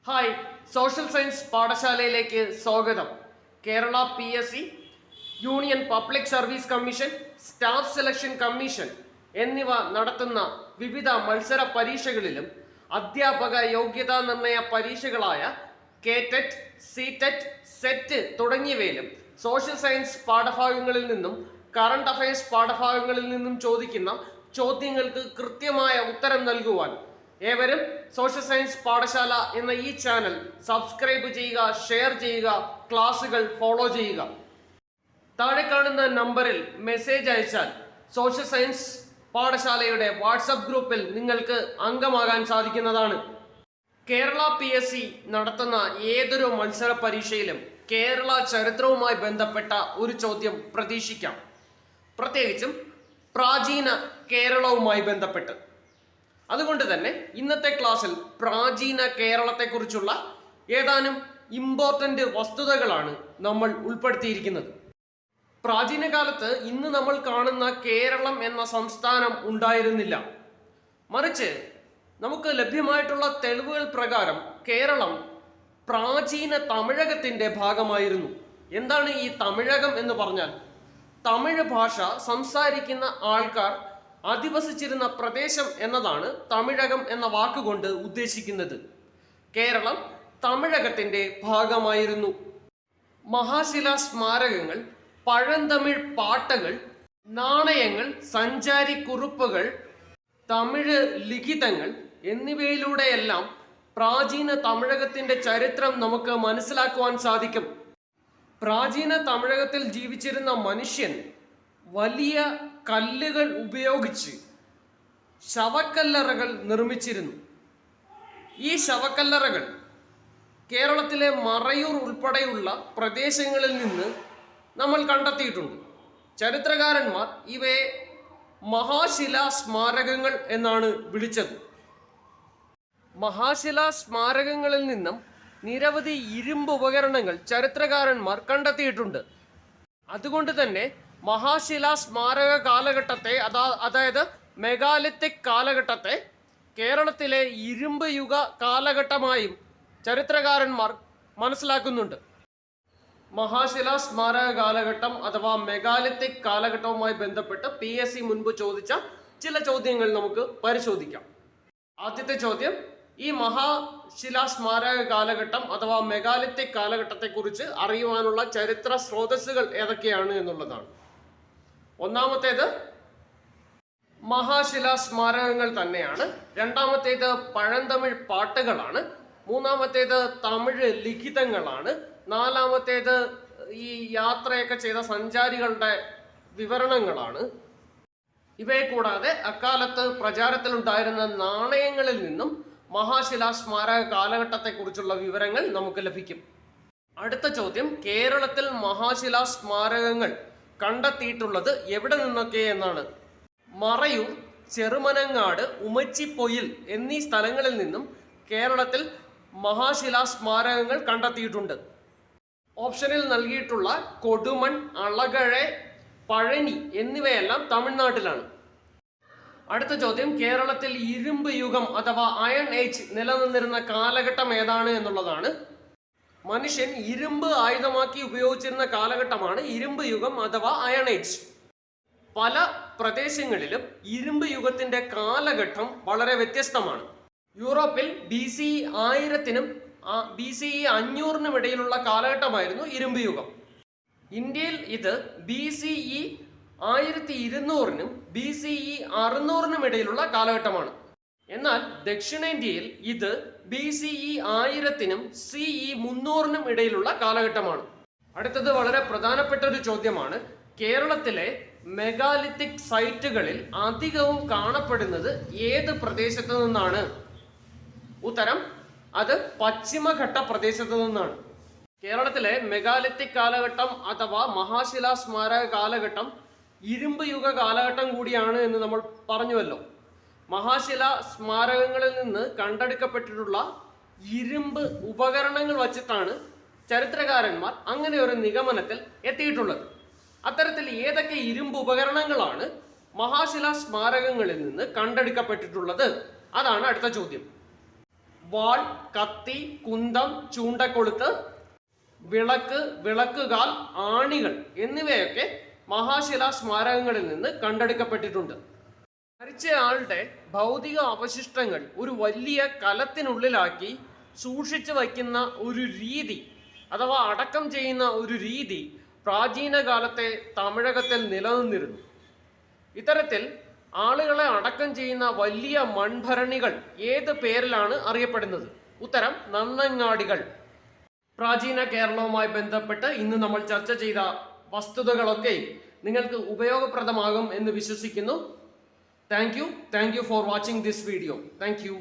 Hi, social science പാഠശാലയിലേക്ക് സ്വാഗതം. Kerala PSC, union public service commission, staff selection commission എന്നിവ നടത്തുന്ന വിവിധ മത്സര പരീക്ഷകളിലും അധ്യാപക യോഗ്യതാ നിർണയ പരീക്ഷകളായ KTET, CTET, സെറ്റ് തുടങ്ങിയവയിലും സോഷ്യൽ സയൻസ് പാഠഭാഗങ്ങളിൽ നിന്നും കറണ്ട് അഫയേഴ്സ് പാഠഭാഗങ്ങളിൽ നിന്നും ചോദിക്കുന്ന ചോദ്യങ്ങൾക്ക് കൃത്യമായ ഉത്തരം നൽകുവാൻ ഏവരും സോഷ്യൽ സയൻസ് പാഠശാല എന്ന ഈ ചാനൽ സബ്സ്ക്രൈബ് ചെയ്യുക, ഷെയർ ചെയ്യുക, ക്ലാസുകൾ ഫോളോ ചെയ്യുക. താഴെ കാണുന്ന നമ്പറിൽ മെസ്സേജ് അയച്ചാൽ സോഷ്യൽ സയൻസ് പാഠശാലയുടെ വാട്സപ്പ് ഗ്രൂപ്പിൽ നിങ്ങൾക്ക് അംഗമാകാൻ സാധിക്കുന്നതാണ്. കേരള PSC നടത്തുന്ന ഏതൊരു മത്സര പരീക്ഷയിലും കേരള ചരിത്രവുമായി ബന്ധപ്പെട്ട ഒരു ചോദ്യം പ്രതീക്ഷിക്കാം, പ്രത്യേകിച്ചും പ്രാചീന കേരളവുമായി ബന്ധപ്പെട്ട്. അതുകൊണ്ട് തന്നെ ഇന്നത്തെ ക്ലാസ്സിൽ പ്രാചീന കേരളത്തെക്കുറിച്ചുള്ള ഏതാനും ഇമ്പോർട്ടൻ്റ് വസ്തുതകളാണ് നമ്മൾ ഉൾപ്പെടുത്തിയിരിക്കുന്നത്. പ്രാചീന കാലത്ത് ഇന്ന് നമ്മൾ കാണുന്ന കേരളം എന്ന സംസ്ഥാനം ഉണ്ടായിരുന്നില്ല. മറിച്ച് നമുക്ക് ലഭ്യമായിട്ടുള്ള തെളിവുകൾ പ്രകാരം കേരളം പ്രാചീന തമിഴകത്തിൻ്റെ ഭാഗമായിരുന്നു. എന്താണ് ഈ തമിഴകം എന്ന് പറഞ്ഞാൽ? തമിഴ് ഭാഷ സംസാരിക്കുന്ന ആൾക്കാർ അധിവസിച്ചിരുന്ന പ്രദേശം എന്നതാണ് തമിഴകം എന്ന വാക്കുകൊണ്ട് ഉദ്ദേശിക്കുന്നത്. കേരളം തമിഴകത്തിൻ്റെ ഭാഗമായിരുന്നു. മഹാശിലാ സ്മാരകങ്ങൾ, പഴന്തമിഴ് പാട്ടകൾ, നാണയങ്ങൾ, സഞ്ചാരി കുറിപ്പുകൾ, തമിഴ് ലിഖിതങ്ങൾ എന്നിവയിലൂടെയെല്ലാം പ്രാചീന തമിഴകത്തിൻ്റെ ചരിത്രം നമുക്ക് മനസ്സിലാക്കുവാൻ സാധിക്കും. പ്രാചീന തമിഴകത്തിൽ ജീവിച്ചിരുന്ന മനുഷ്യൻ വലിയ കല്ലുകൾ ഉപയോഗിച്ച് ശവക്കല്ലറകൾ നിർമ്മിച്ചിരുന്നു. ഈ ശവക്കല്ലറകൾ കേരളത്തിലെ മറയൂർ ഉൾപ്പെടെയുള്ള പ്രദേശങ്ങളിൽ നിന്ന് നമ്മൾ കണ്ടെത്തിയിട്ടുണ്ട്. ചരിത്രകാരന്മാർ ഇവയെ മഹാശിലാ സ്മാരകങ്ങൾ എന്നാണ് വിളിച്ചത്. മഹാശിലാ സ്മാരകങ്ങളിൽ നിന്നും നിരവധി ഇരുമ്പ് ഉപകരണങ്ങൾ ചരിത്രകാരന്മാർ കണ്ടെത്തിയിട്ടുണ്ട്. അതുകൊണ്ട് തന്നെ മഹാശിലാ സ്മാരക കാലഘട്ടത്തെ അതായത് മെഗാലിത്തിക് കാലഘട്ടത്തെ കേരളത്തിലെ ഇരുമ്പ് യുഗ കാലഘട്ടമായും ചരിത്രകാരന്മാർ മനസ്സിലാക്കുന്നുണ്ട്. മഹാശിലാ സ്മാരക കാലഘട്ടം അഥവാ മെഗാലിത്തിക് കാലഘട്ടവുമായി ബന്ധപ്പെട്ട് PSC മുൻപ് ചോദിച്ച ചില ചോദ്യങ്ങൾ നമുക്ക് പരിശോധിക്കാം. ആദ്യത്തെ ചോദ്യം, ഈ മഹാശിലാ സ്മാരക കാലഘട്ടം അഥവാ മെഗാലിത്തിക് കാലഘട്ടത്തെക്കുറിച്ച് അറിയുവാനുള്ള ചരിത്ര സ്രോതസ്സുകൾ ഏതൊക്കെയാണ് എന്നുള്ളതാണ്. ഒന്നാമത്തേത് മഹാശിലാ സ്മാരകങ്ങൾ തന്നെയാണ്. രണ്ടാമത്തേത് പഴന്തമിഴ് പാട്ടുകളാണ്. മൂന്നാമത്തേത് തമിഴ് ലിഖിതങ്ങളാണ്. നാലാമത്തേത് ഈ യാത്രയൊക്കെ ചെയ്ത സഞ്ചാരികളുടെ വിവരണങ്ങളാണ്. ഇവയെ കൂടാതെ അക്കാലത്ത് പ്രചാരത്തിലുണ്ടായിരുന്ന നാണയങ്ങളിൽ നിന്നും മഹാശിലാ സ്മാരക കാലഘട്ടത്തെക്കുറിച്ചുള്ള വിവരങ്ങൾ നമുക്ക് ലഭിക്കും. അടുത്ത ചോദ്യം, കേരളത്തിൽ മഹാശിലാ സ്മാരകങ്ങൾ കണ്ടെത്തിയിട്ടുള്ളത് എവിടെ നിന്നൊക്കെ എന്നാണ്. മറയൂർ, ചെറുമനങ്ങാട്, ഉമച്ചിപ്പൊയിൽ എന്നീ സ്ഥലങ്ങളിൽ നിന്നും കേരളത്തിൽ മഹാശിലാ സ്മാരകങ്ങൾ കണ്ടെത്തിയിട്ടുണ്ട്. ഓപ്ഷനിൽ നൽകിയിട്ടുള്ള കൊടുമൺ, അളകഴെ, പഴനി എന്നിവയെല്ലാം തമിഴ്നാട്ടിലാണ്. അടുത്ത ചോദ്യം, കേരളത്തിൽ ഇരുമ്പ് യുഗം അഥവാ അയൺ ഏജ് നിലനിന്നിരുന്ന കാലഘട്ടം ഏതാണ് എന്നുള്ളതാണ്. മനുഷ്യൻ ഇരുമ്പ് ആയുധമാക്കി ഉപയോഗിച്ചിരുന്ന കാലഘട്ടമാണ് ഇരുമ്പ് യുഗം അഥവാ അയൺ ഏജ്. പല പ്രദേശങ്ങളിലും ഇരുമ്പ് യുഗത്തിന്റെ കാലഘട്ടം വളരെ വ്യത്യസ്തമാണ്. യൂറോപ്പിൽ BCE 1000-നും BCE 500-നും ഇടയിലുള്ള കാലഘട്ടമായിരുന്നു ഇരുമ്പ് യുഗം. ഇന്ത്യയിൽ ഇത് BCE 1200-നും BCE 600-നും ഇടയിലുള്ള കാലഘട്ടമാണ്. എന്നാൽ ദക്ഷിണേന്ത്യയിൽ ഇത് BCE 1000-നും CE 300-നും ഇടയിലുള്ള കാലഘട്ടമാണ്. അടുത്തത് വളരെ പ്രധാനപ്പെട്ട ഒരു ചോദ്യമാണ്. കേരളത്തിലെ മെഗാലിത്തിക് സൈറ്റുകളിൽ അധികവും കാണപ്പെടുന്നത് ഏത് പ്രദേശത്ത് നിന്നാണ്? ഉത്തരം, അത് പശ്ചിമഘട്ട പ്രദേശത്ത് നിന്നാണ്. കേരളത്തിലെ മെഗാലിത്തിക് കാലഘട്ടം അഥവാ മഹാശിലാ സ്മാരക കാലഘട്ടം ഇരുമ്പ് യുഗ കാലഘട്ടം കൂടിയാണ് എന്ന് നമ്മൾ പറഞ്ഞുവല്ലോ. മഹാശിലാ സ്മാരകങ്ങളിൽ നിന്ന് കണ്ടെടുക്കപ്പെട്ടിട്ടുള്ള ഇരുമ്പ് ഉപകരണങ്ങൾ വച്ചിട്ടാണ് ചരിത്രകാരന്മാർ അങ്ങനെ ഒരു നിഗമനത്തിൽ എത്തിയിട്ടുള്ളത്. അത്തരത്തിൽ ഏതൊക്കെ ഇരുമ്പ് ഉപകരണങ്ങളാണ് മഹാശിലാ സ്മാരകങ്ങളിൽ നിന്ന് കണ്ടെടുക്കപ്പെട്ടിട്ടുള്ളത്? അതാണ് അടുത്ത ചോദ്യം. വാൾ, കത്തി, കുന്തം, ചൂണ്ടക്കൊളുത്ത്, വിളക്ക്, വിളക്കുകാൽ, ആണികൾ എന്നിവയൊക്കെ മഹാശിലാ സ്മാരകങ്ങളിൽ നിന്ന് കണ്ടെടുക്കപ്പെട്ടിട്ടുണ്ട്. മരിച്ചയാളുടെ ഭൗതിക അവശിഷ്ടങ്ങൾ ഒരു വലിയ കലത്തിനുള്ളിലാക്കി സൂക്ഷിച്ചു വയ്ക്കുന്ന ഒരു രീതി അഥവാ അടക്കം ചെയ്യുന്ന ഒരു രീതി പ്രാചീന കാലത്തെ തമിഴകത്തിൽ നിലനിന്നിരുന്നു. ഇത്തരത്തിൽ ആളുകളെ അടക്കം ചെയ്യുന്ന വലിയ മൺഭരണികൾ ഏത് പേരിലാണ് അറിയപ്പെടുന്നത്? ഉത്തരം നന്നങ്ങാടികൾ. പ്രാചീന കേരളവുമായി ബന്ധപ്പെട്ട് ഇന്ന് നമ്മൾ ചർച്ച ചെയ്ത വസ്തുതകളൊക്കെ നിങ്ങൾക്ക് ഉപയോഗപ്രദമാകും എന്ന് വിശ്വസിക്കുന്നു. Thank you for watching this video. Thank you.